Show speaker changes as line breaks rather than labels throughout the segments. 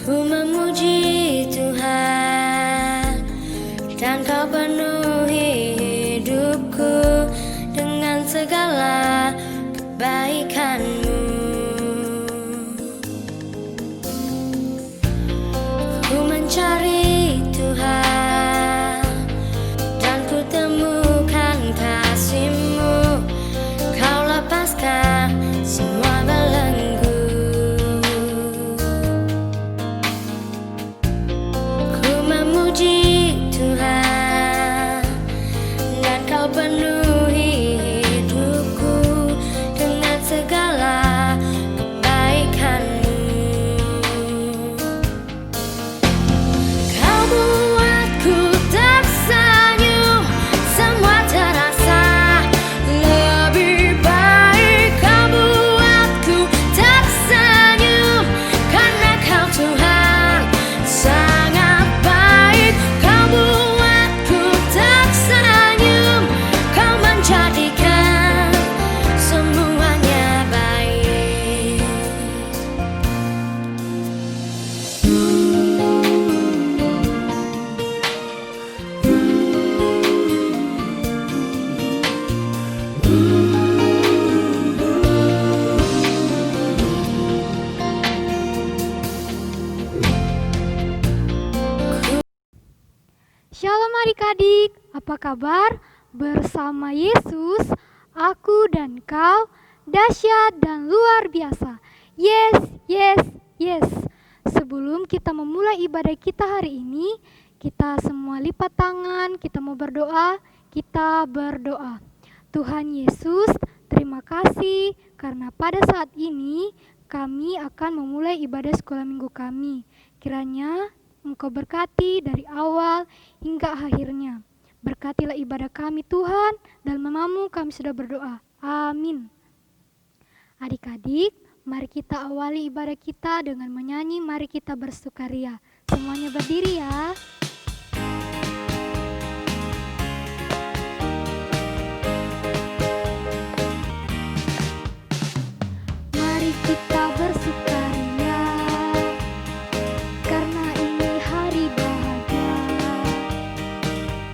Ku memuji Tuhan dan Kau penuhi hidupku dengan segala kebaikan-Mu. Ku mencari Tuhan dan ku temukan kasih-Mu. Kau lepaskan semua belenggu. Ku memuji Tuhan dan Kau penuhi hidupku dengan segala kebaikan-Mu. Kau buatku tersenyum, semua terasa lebih baik. Kau buatku tersenyum karena Kau Tuhan sangat baik. Kau buatku tersenyum, Kau menjadikan semuanya baik.
Shalom adik-adik, apa kabar? Bersama Yesus, aku dan kau dahsyat dan luar biasa. Yes, yes, yes. Sebelum kita memulai ibadah kita hari ini, kita semua lipat tangan, kita mau berdoa, kita berdoa. Tuhan Yesus, terima kasih karena pada saat ini kami akan memulai ibadah sekolah minggu kami. Kiranya Engkau berkati dari awal hingga akhirnya. Berkatilah ibadah kami Tuhan, dalam nama-Mu kami sudah berdoa. Amin. Adik-adik, mari kita awali ibadah kita dengan menyanyi Mari Kita Bersukaria. Semuanya berdiri ya. Mari kita bersukaria karena ini hari bahagia.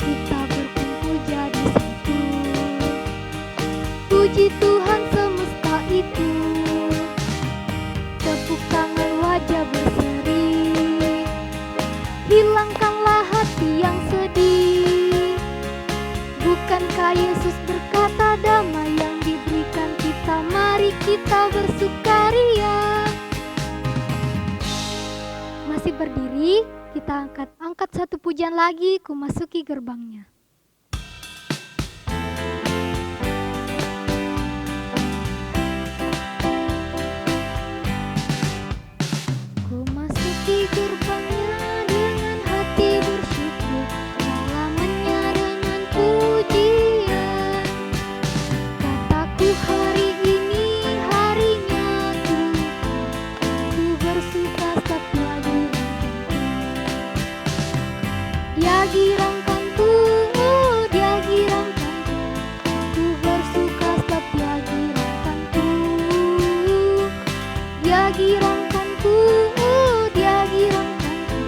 Kita berkumpul jadi satu. Puji Tuhan semesta itu. Tepuk tangan wajah berseri. Hilangkanlah hati yang sedih. Bukankah Yesus berkata damai yang diberikan kita? Mari kita bersukaria. Masih berdiri, kita angkat satu pujian lagi, ku masuki gerbangnya. Ku masuki gerbangnya dengan hati bersyukur, halamannya dengan pujian. Kataku hari ini harinya Tuhan, ku bersuka setiap Dia girangkanku, Dia girangkanku, ku bersuka setiap Dia girangkanku. Dia girangkanku, Dia girangkanku,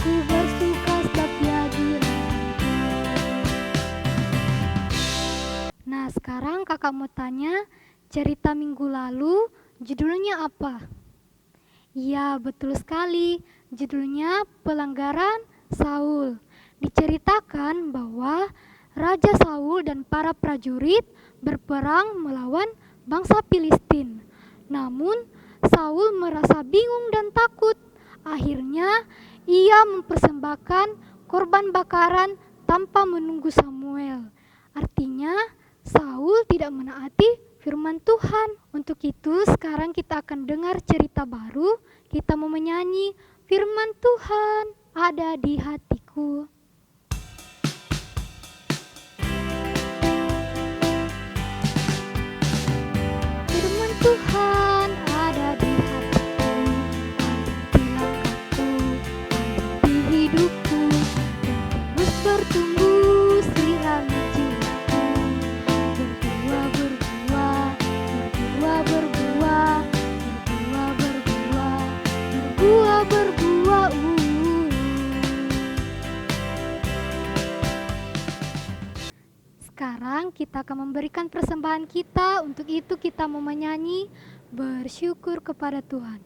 ku bersuka setiap Dia girangkanku. Nah, sekarang kakak mau tanya, cerita minggu lalu judulnya apa? Iya, betul sekali. Judulnya Pelanggaran Saul. Diceritakan bahwa Raja Saul dan para prajurit berperang melawan bangsa Filistin. Namun Saul merasa bingung dan takut. Akhirnya ia mempersembahkan korban bakaran tanpa menunggu Samuel. Artinya Saul tidak menaati firman Tuhan. Untuk itu sekarang kita akan dengar cerita baru. Kita mau menyanyi firman Tuhan ada di hatiku. Firman Tuhan ada di hatiku, ada di langkahku, ada di hidupku, dan terus bertumbuh sirami jiwaku. Berbuah, berbuah, berbuah, berbuah, berbuah, berbuah, berbuah, berbuah. sekarang kita akan memberikan persembahan kita. Untuk itu kita mau menyanyi bersyukur kepada Tuhan.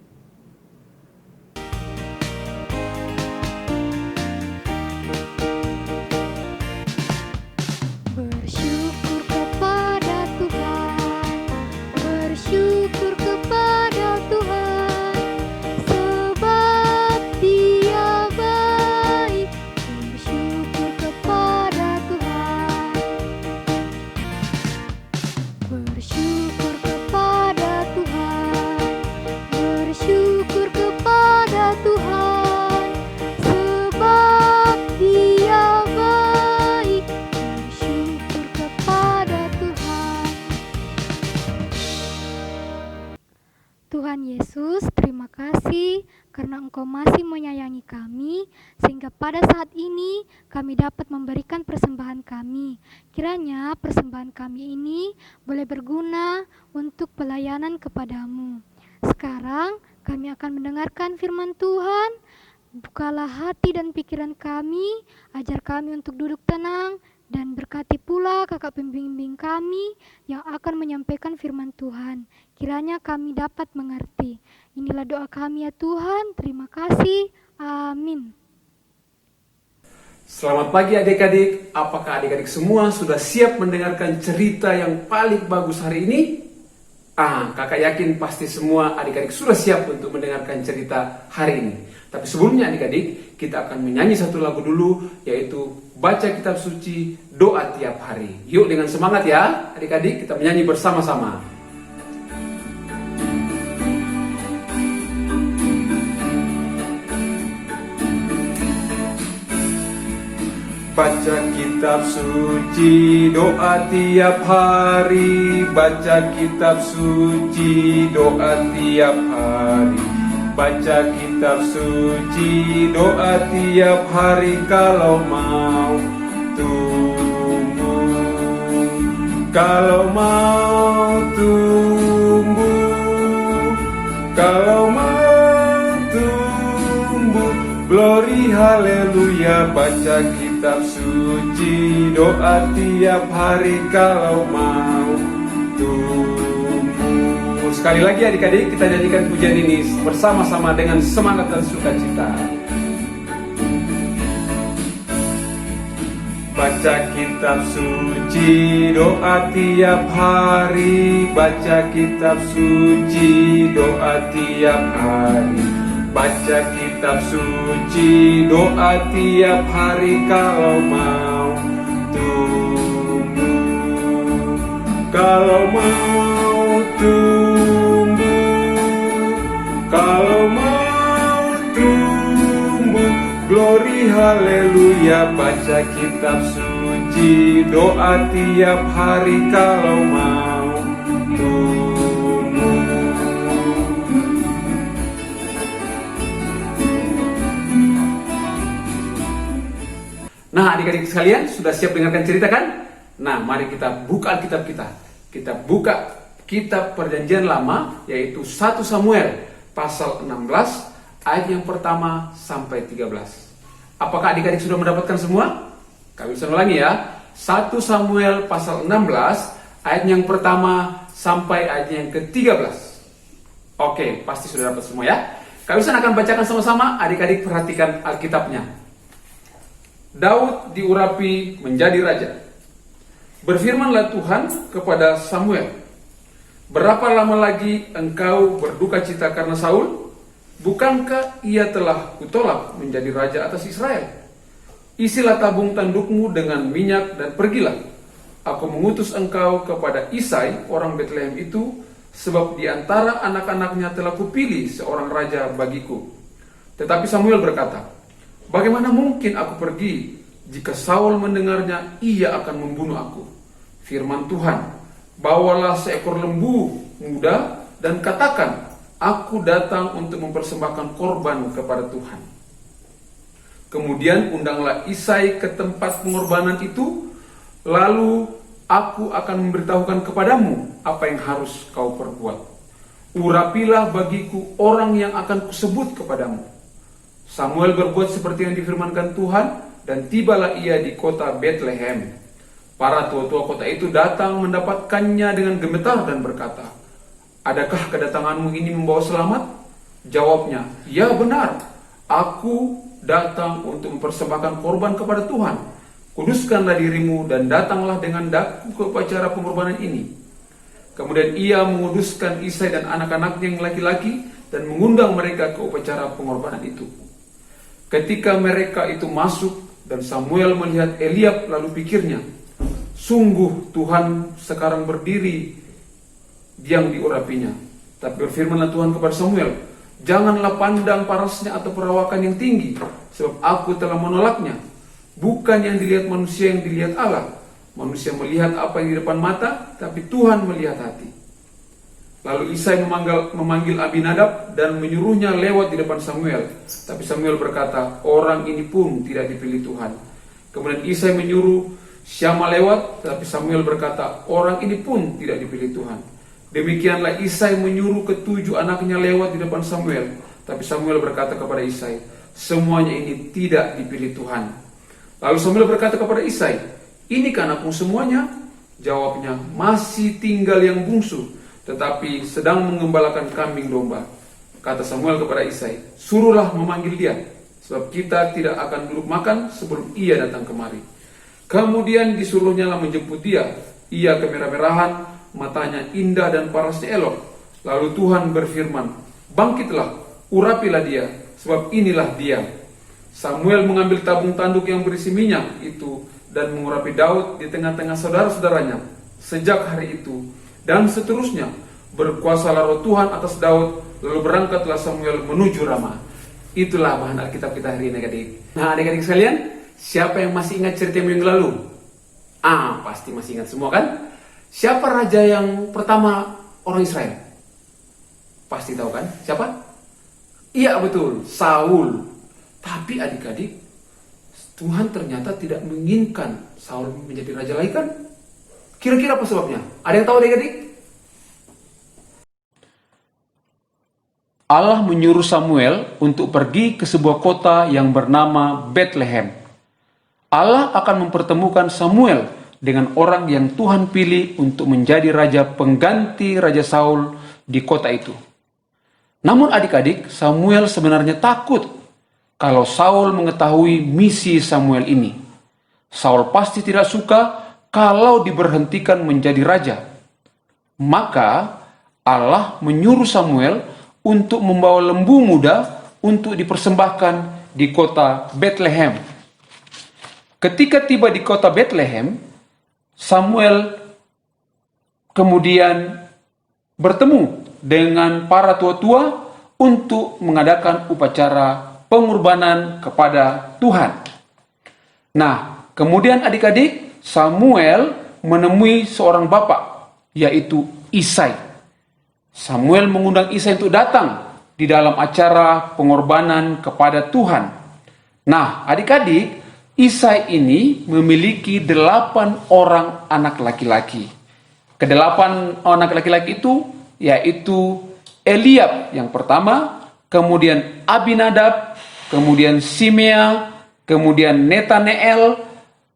Bersyukur kepada Tuhan, bersyukur kepada Tuhan, sebab Dia baik. Bersyukur kepada Tuhan, bersyukur kepada Tuhan, bersyukur kepada Tuhan, sebab Dia baik. Bersyukur kepada Tuhan. Tuhan Yesus, terima kasih karena Engkau masih menyayangi kami, sehingga pada saat ini kami dapat memberikan persembahan kami. Kiranya persembahan kami ini boleh berguna untuk pelayanan kepadamu. Sekarang kami akan mendengarkan firman Tuhan. Bukalah hati dan pikiran kami, ajar kami untuk duduk tenang, dan berkati pula kakak pembimbing kami yang akan menyampaikan firman Tuhan. Kiranya kami dapat mengerti. Inilah doa kami ya Tuhan, terima kasih, amin.
Selamat pagi adik-adik, apakah adik-adik semua sudah siap mendengarkan cerita yang paling bagus hari ini? Kakak yakin pasti semua adik-adik sudah siap untuk mendengarkan cerita hari ini. Tapi sebelumnya adik-adik, kita akan menyanyi satu lagu dulu, yaitu Baca Kitab Suci, Doa Tiap Hari. Yuk dengan semangat ya adik-adik, kita menyanyi bersama-sama. Baca kitab suci, doa tiap hari. Baca kitab suci, doa tiap hari. Baca kitab suci, doa tiap hari. Kalau mau tumbuh, kalau mau tumbuh, kalau mau tumbuh. Glory haleluya. Baca kitab suci, doa tiap hari. Kalau mau tumbuh. Sekali lagi adik-adik, kita nyanyikan pujian ini bersama-sama dengan semangat dan sukacita. Baca kitab suci, doa tiap hari. Baca kitab suci, doa tiap hari. Baca kitab suci, doa tiap hari. Kalau mau tumbuh, kalau mau tumbuh, kalau mau tumbuh. Glory haleluya. Baca kitab suci, doa tiap hari. Kalau mau tumbuh. Nah adik-adik sekalian, sudah siap dengarkan cerita kan? Nah mari kita buka Alkitab kita. Kita buka kitab perjanjian lama, yaitu 1 Samuel pasal 16 ayat yang pertama sampai 13. Apakah adik-adik sudah mendapatkan semua? Kami bisa ulangi ya. 1 Samuel pasal 16 ayat yang pertama sampai ayat yang ke-13. Oke, pasti sudah dapat semua ya. Kami akan bacakan sama-sama, adik-adik perhatikan Alkitabnya. Daud diurapi menjadi raja. Berfirmanlah Tuhan kepada Samuel, berapa lama lagi engkau berduka cita karena Saul? Bukankah ia telah kutolak menjadi raja atas Israel? Isilah tabung tandukmu dengan minyak dan pergilah. Aku mengutus engkau kepada Isai orang Betlehem itu, sebab di antara anak-anaknya telah kupilih seorang raja bagiku. Tetapi Samuel berkata, bagaimana mungkin aku pergi? Jika Saul mendengarnya, ia akan membunuh aku. Firman Tuhan, bawalah seekor lembu muda dan katakan, aku datang untuk mempersembahkan korban kepada Tuhan. Kemudian undanglah Isai ke tempat pengorbanan itu, lalu aku akan memberitahukan kepadamu apa yang harus kau perbuat. Urapilah bagiku orang yang akan kusebut kepadamu. Samuel berbuat seperti yang difirmankan Tuhan, dan tibalah ia di kota Betlehem. Para tua-tua kota itu datang mendapatkannya dengan gemetar dan berkata, "Adakah kedatanganmu ini membawa selamat?" Jawabnya, "Ya benar, aku datang untuk mempersembahkan korban kepada Tuhan. Kuduskanlah dirimu dan datanglah dengan daku ke upacara pengorbanan ini." Kemudian ia menguduskan Isai dan anak-anaknya yang laki-laki dan mengundang mereka ke upacara pengorbanan itu. Ketika mereka itu masuk dan Samuel melihat Eliab, lalu pikirnya, "Sungguh Tuhan sekarang berdiri yang diurapinya." Tapi berfirmanlah Tuhan kepada Samuel, "Janganlah pandang parasnya atau perawakan yang tinggi, sebab aku telah menolaknya. Bukan yang dilihat manusia yang dilihat Allah. Manusia melihat apa yang di depan mata, tapi Tuhan melihat hati." Lalu Isai memanggil Abinadab dan menyuruhnya lewat di depan Samuel. Tapi Samuel berkata, "Orang ini pun tidak dipilih Tuhan." Kemudian Isai menyuruh Syama lewat, tapi Samuel berkata, "Orang ini pun tidak dipilih Tuhan." Demikianlah Isai menyuruh ketujuh anaknya lewat di depan Samuel. Tapi Samuel berkata kepada Isai, "Semuanya ini tidak dipilih Tuhan." Lalu Samuel berkata kepada Isai, "Ini kan anakmu semuanya?" Jawabnya, "Masih tinggal yang bungsu, tetapi sedang mengembalakan kambing domba." Kata Samuel kepada Isai, "Suruhlah memanggil dia, sebab kita tidak akan duduk makan sebelum ia datang kemari." Kemudian disuruhnya lah menjemput dia. Ia kemerah-merahan, matanya indah dan parasnya elok. Lalu Tuhan berfirman, "Bangkitlah, urapilah dia, sebab inilah dia." Samuel mengambil tabung tanduk yang berisi minyak itu dan mengurapi Daud di tengah-tengah saudara-saudaranya. Sejak hari itu dan seterusnya berkuasalah roh Tuhan atas Daud. Lalu berangkatlah Samuel menuju Rama. Itulah bahan Alkitab kita hari ini, adik-adik. Nah, adik-adik sekalian, siapa yang masih ingat cerita minggu lalu? Pasti masih ingat semua kan? Siapa raja yang pertama orang Israel? Pasti tahu kan? Siapa? Iya betul, Saul. Tapi adik-adik, Tuhan ternyata tidak menginginkan Saul menjadi raja lagi kan? Kira-kira apa sebabnya? Ada yang tahu adik-adik? Allah menyuruh Samuel untuk pergi ke sebuah kota yang bernama Bethlehem. Allah akan mempertemukan Samuel dengan orang yang Tuhan pilih untuk menjadi raja pengganti Raja Saul di kota itu. Namun adik-adik, Samuel sebenarnya takut kalau Saul mengetahui misi Samuel ini. Saul pasti tidak suka kalau diberhentikan menjadi raja. Maka Allah menyuruh Samuel untuk membawa lembu muda untuk dipersembahkan di kota Bethlehem. Ketika tiba di kota Bethlehem, Samuel kemudian bertemu dengan para tua-tua untuk mengadakan upacara pengorbanan kepada Tuhan. Nah, kemudian adik-adik, Samuel menemui seorang bapak, yaitu Isai. Samuel mengundang Isai untuk datang di dalam acara pengorbanan kepada Tuhan. Nah, adik-adik, Isai ini memiliki 8 orang anak laki-laki. Kedelapan anak laki-laki itu yaitu Eliab yang pertama, kemudian Abinadab, kemudian Simea, kemudian Netaneel,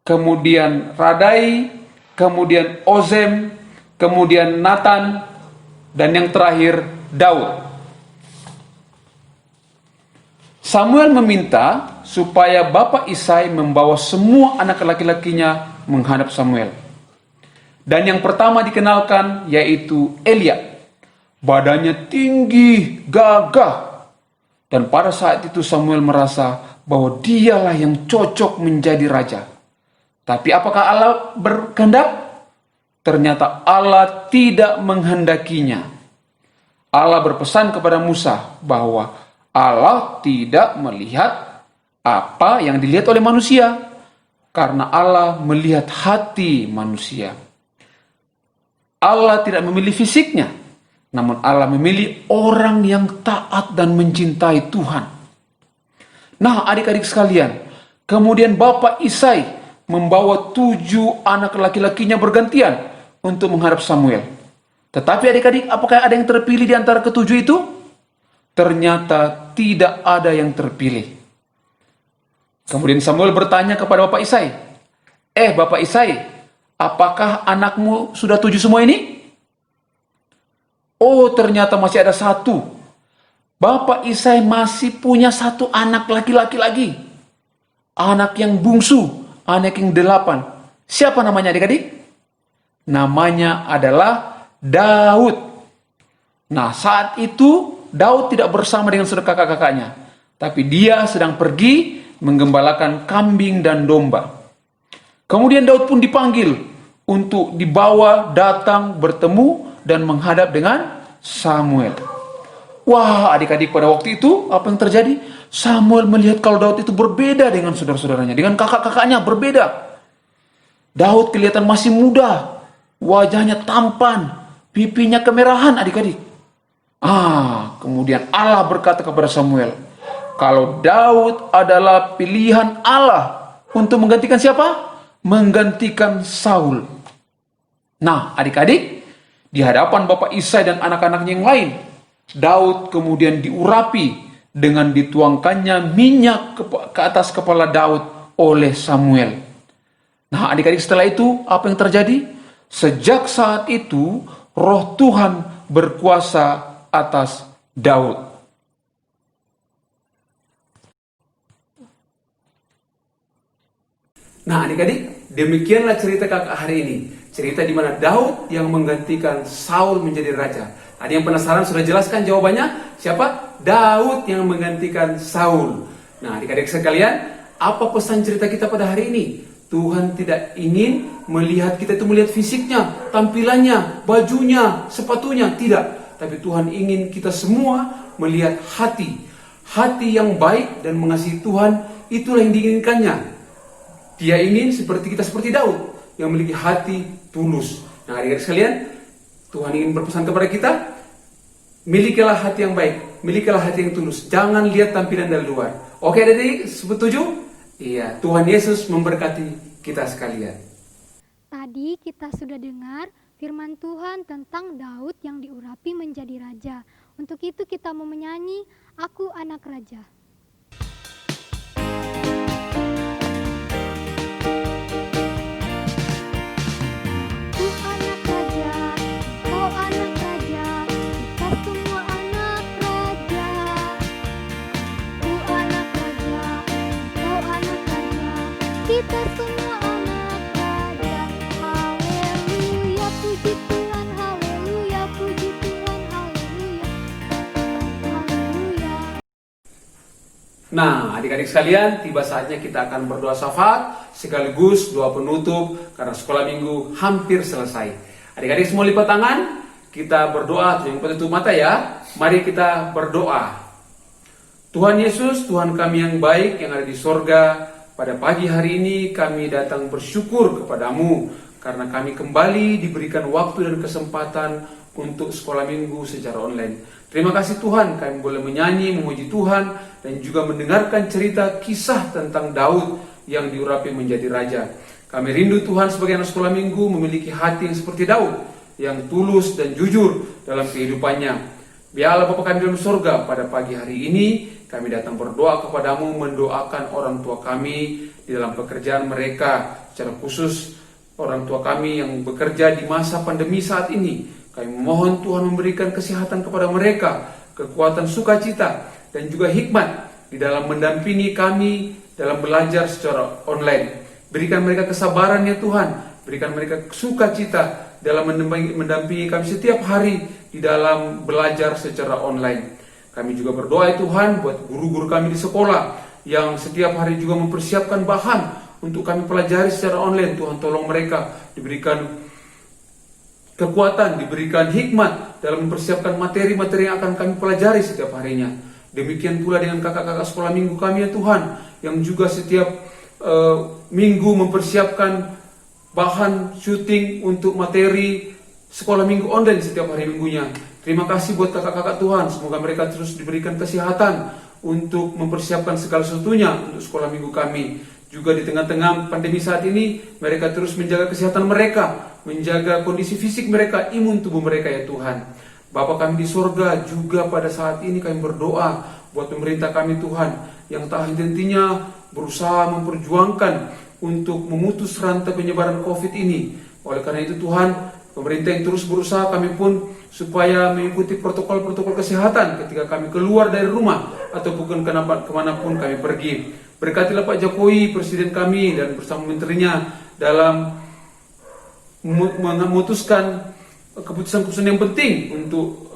kemudian Radai, kemudian Ozem, kemudian Nathan, dan yang terakhir Daud. Samuel meminta supaya bapak Isai membawa semua anak laki-lakinya menghadap Samuel. Dan yang pertama dikenalkan yaitu Eliab. Badannya tinggi, gagah. Dan pada saat itu Samuel merasa bahwa dialah yang cocok menjadi raja. Tapi apakah Allah berkehendak? Ternyata Allah tidak menghendakinya. Allah berpesan kepada Musa bahwa Allah tidak melihat apa yang dilihat oleh manusia, karena Allah melihat hati manusia. Allah tidak memilih fisiknya, namun Allah memilih orang yang taat dan mencintai Tuhan. Nah, adik-adik sekalian, kemudian bapak Isai membawa 7 anak laki-lakinya bergantian untuk menghadap Samuel. Tetapi adik-adik, apakah ada yang terpilih di antara ke-7 itu? Ternyata tidak ada yang terpilih. Kemudian Samuel bertanya kepada bapak Isai, Bapak Isai, apakah anakmu sudah 7 semua ini? Oh, ternyata masih ada satu. Bapak Isai masih punya satu anak laki-laki lagi. Anak yang bungsu, anak yang 8. Siapa namanya adik-adik? Namanya adalah Daud. Nah, saat itu Daud tidak bersama dengan saudara kakak-kakaknya, tapi dia sedang pergi menggembalakan kambing dan domba. Kemudian Daud pun dipanggil untuk dibawa datang bertemu dan menghadap dengan Samuel. Wah, adik-adik, pada waktu itu apa yang terjadi? Samuel melihat kalau Daud itu berbeda dengan saudara-saudaranya, dengan kakak-kakaknya berbeda. Daud kelihatan masih muda, wajahnya tampan, pipinya kemerahan, adik-adik. Kemudian Allah berkata kepada Samuel, kalau Daud adalah pilihan Allah untuk menggantikan siapa? Menggantikan Saul. Nah, adik-adik, di hadapan Bapak Isai dan anak-anaknya yang lain, Daud kemudian diurapi dengan dituangkannya minyak ke atas kepala Daud oleh Samuel. Nah, adik-adik, setelah itu apa yang terjadi? Sejak saat itu Roh Tuhan berkuasa atas Daud. Nah, adik-adik, demikianlah cerita kakak hari ini. Cerita di mana Daud yang menggantikan Saul menjadi raja. Tadi yang penasaran sudah jelaskan jawabannya. Siapa? Daud yang menggantikan Saul. Nah, adik-adik sekalian, apa pesan cerita kita pada hari ini? Tuhan tidak ingin melihat kita itu melihat fisiknya, tampilannya, bajunya, sepatunya. Tidak. Tapi Tuhan ingin kita semua melihat hati. Hati yang baik dan mengasihi Tuhan, itulah yang diinginkannya. Dia ingin seperti kita, seperti Daud, yang memiliki hati tulus. Nah, adik-adik sekalian, Tuhan ingin berpesan kepada kita, milikilah hati yang baik, milikilah hati yang tulus. Jangan lihat tampilan dari luar. Oke, adik-adik, setuju? Iya, Tuhan Yesus memberkati kita sekalian.
Tadi kita sudah dengar firman Tuhan tentang Daud yang diurapi menjadi raja. Untuk itu kita mau menyanyi, Aku Anak Raja.
Kita semua anak raja. Haleluya, puji Tuhan, haleluya, puji Tuhan, haleluya, haleluya.
Nah, adik-adik sekalian, tiba saatnya kita akan berdoa syafaat sekaligus doa penutup karena sekolah minggu hampir selesai. Adik-adik semua lipat tangan, kita berdoa, yang tutup mata ya. Mari kita berdoa. Tuhan Yesus, Tuhan kami yang baik yang ada di sorga, pada pagi hari ini kami datang bersyukur kepadamu karena kami kembali diberikan waktu dan kesempatan untuk sekolah minggu secara online. Terima kasih Tuhan, kami boleh menyanyi, memuji Tuhan, dan juga mendengarkan cerita kisah tentang Daud yang diurapi menjadi raja. Kami rindu Tuhan sebagai anak sekolah minggu memiliki hati yang seperti Daud, yang tulus dan jujur dalam kehidupannya. Biarlah Bapa kami dalam surga, pada pagi hari ini kami datang berdoa kepadamu, mendoakan orang tua kami di dalam pekerjaan mereka, secara khusus orang tua kami yang bekerja di masa pandemi saat ini. Kami mohon Tuhan memberikan kesehatan kepada mereka, kekuatan sukacita, dan juga hikmat di dalam mendampingi kami dalam belajar secara online. Berikan mereka kesabaran ya Tuhan, berikan mereka sukacita dalam mendampingi kami setiap hari di dalam belajar secara online. Kami juga berdoa ya Tuhan buat guru-guru kami di sekolah yang setiap hari juga mempersiapkan bahan untuk kami pelajari secara online. Tuhan tolong mereka diberikan kekuatan, diberikan hikmat dalam mempersiapkan materi-materi yang akan kami pelajari setiap harinya. Demikian pula dengan kakak-kakak sekolah minggu kami ya Tuhan, yang juga setiap minggu mempersiapkan bahan syuting untuk materi sekolah minggu online setiap hari minggunya. Terima kasih buat kakak-kakak Tuhan, semoga mereka terus diberikan kesehatan untuk mempersiapkan segala sesuatunya untuk sekolah minggu kami. Juga di tengah-tengah pandemi saat ini, mereka terus menjaga kesehatan mereka, menjaga kondisi fisik mereka, imun tubuh mereka ya Tuhan. Bapa kami di surga, juga pada saat ini kami berdoa buat pemerintah kami Tuhan, yang tak henti-hentinya berusaha memperjuangkan untuk memutus rantai penyebaran COVID ini. Oleh karena itu Tuhan, pemerintah yang terus berusaha, kami pun supaya mengikuti protokol-protokol kesehatan ketika kami keluar dari rumah ataupun kemanapun kami pergi. Berkatilah Pak Jokowi, Presiden kami, dan bersama menterinya dalam memutuskan keputusan-keputusan yang penting untuk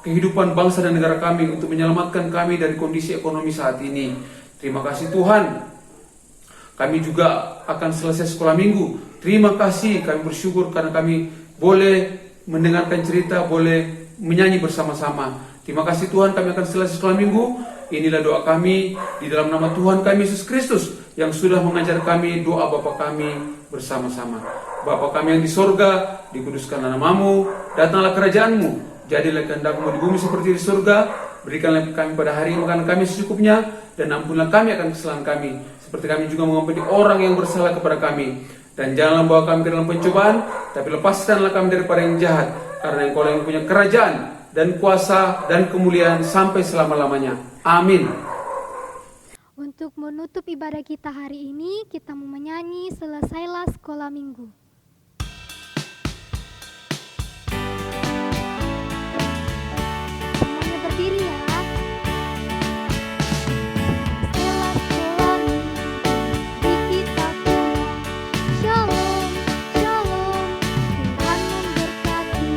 kehidupan bangsa dan negara kami, untuk menyelamatkan kami dari kondisi ekonomi saat ini. Terima kasih Tuhan. Kami juga akan selesai sekolah minggu. Terima kasih, kami bersyukur karena kami boleh mendengarkan cerita, boleh menyanyi bersama-sama. Terima kasih Tuhan, kami akan selesai sekolah minggu. Inilah doa kami di dalam nama Tuhan kami Yesus Kristus yang sudah mengajar kami doa Bapa kami bersama-sama. Bapa kami yang di sorga, dikuduskanlah namamu, datanglah kerajaanmu, jadilah kehendakmu di bumi seperti di surga. Berikanlah kami pada hari ini makanan kami secukupnya, dan ampunlah kami akan kesalahan kami, seperti kami juga mengampuni orang yang bersalah kepada kami. Dan janganlah bawa kami ke dalam pencobaan, tapi lepaskanlah kami daripada yang jahat, karena Engkau yang punya kerajaan dan kuasa dan kemuliaan sampai selama-lamanya. Amin.
Untuk menutup ibadah kita hari ini, kita mau menyanyi Selesailah Sekolah Minggu. Semuanya berdiri ya. Selesailah sekolah minggu di kita pulang. Shalom, shalom, Tuhan memberkati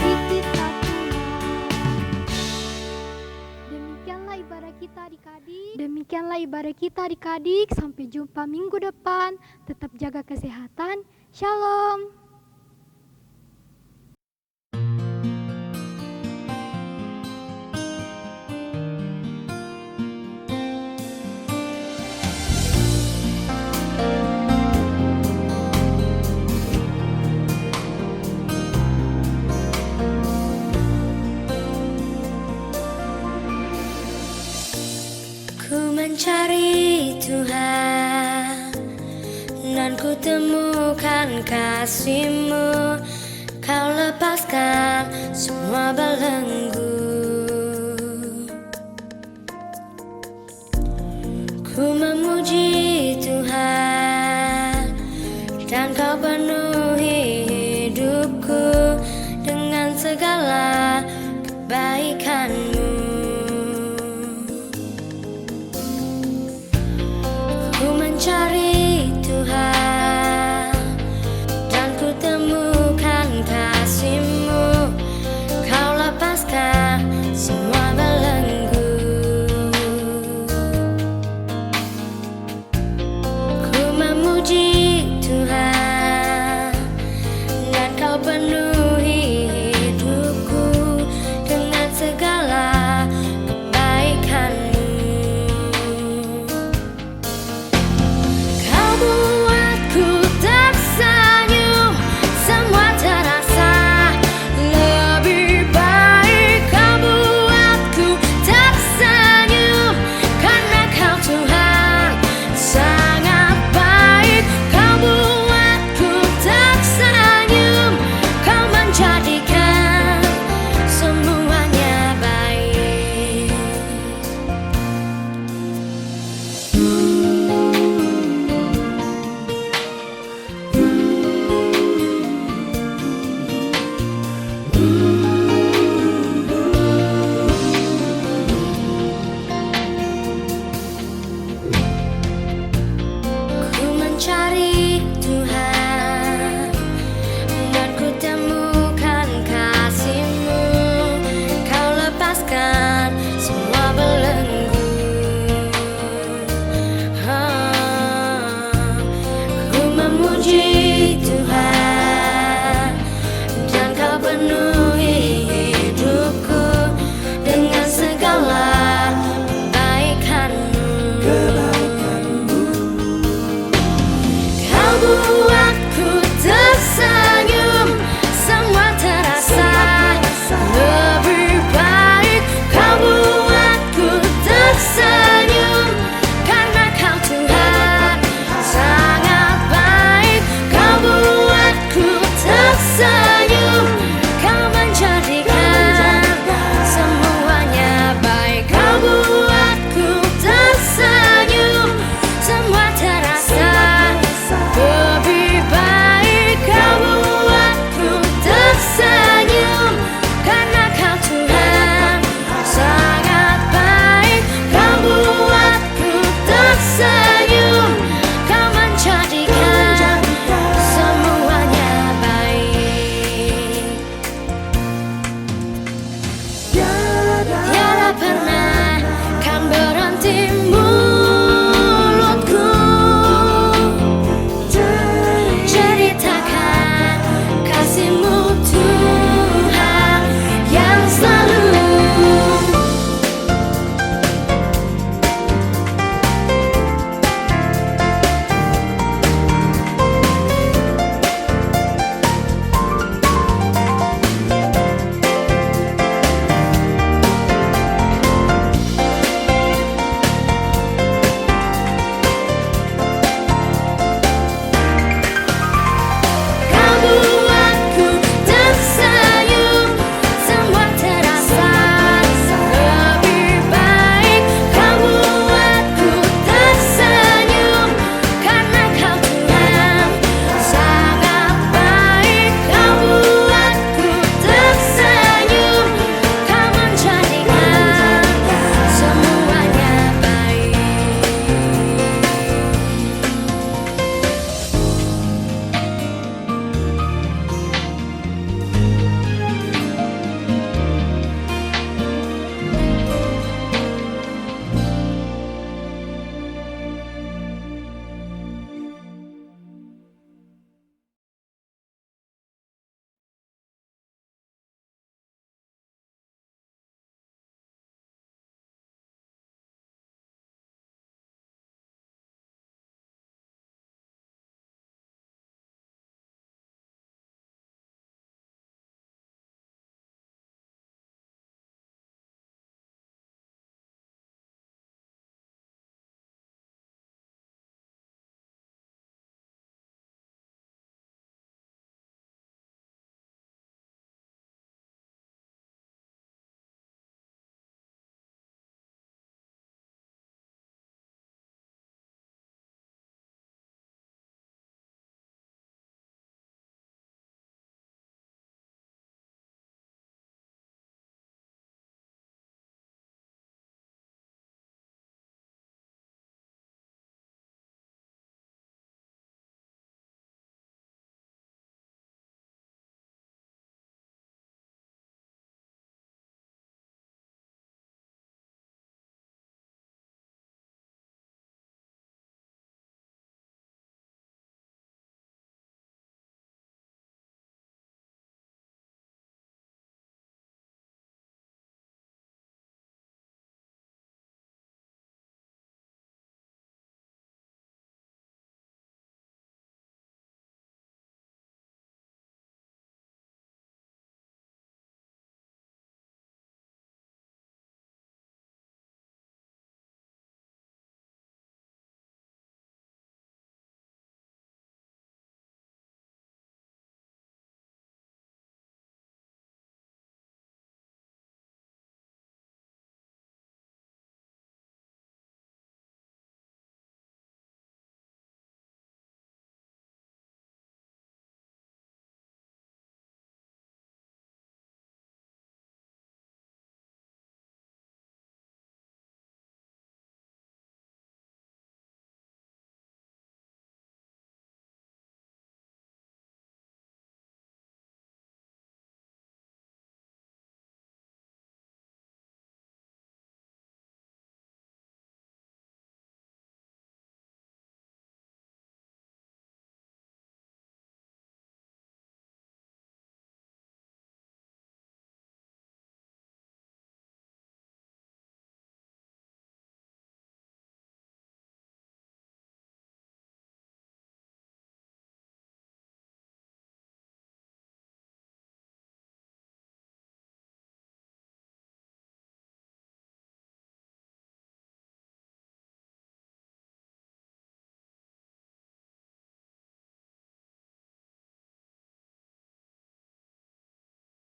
di kita pulang. Demikianlah ibadah kita adik-adik. Sampai jumpa minggu depan. Tetap jaga kesehatan. Shalom.
Ku mencari Tuhan dan ku temukan kasih-Mu. Kau lepaskan semua belenggu. Ku memuji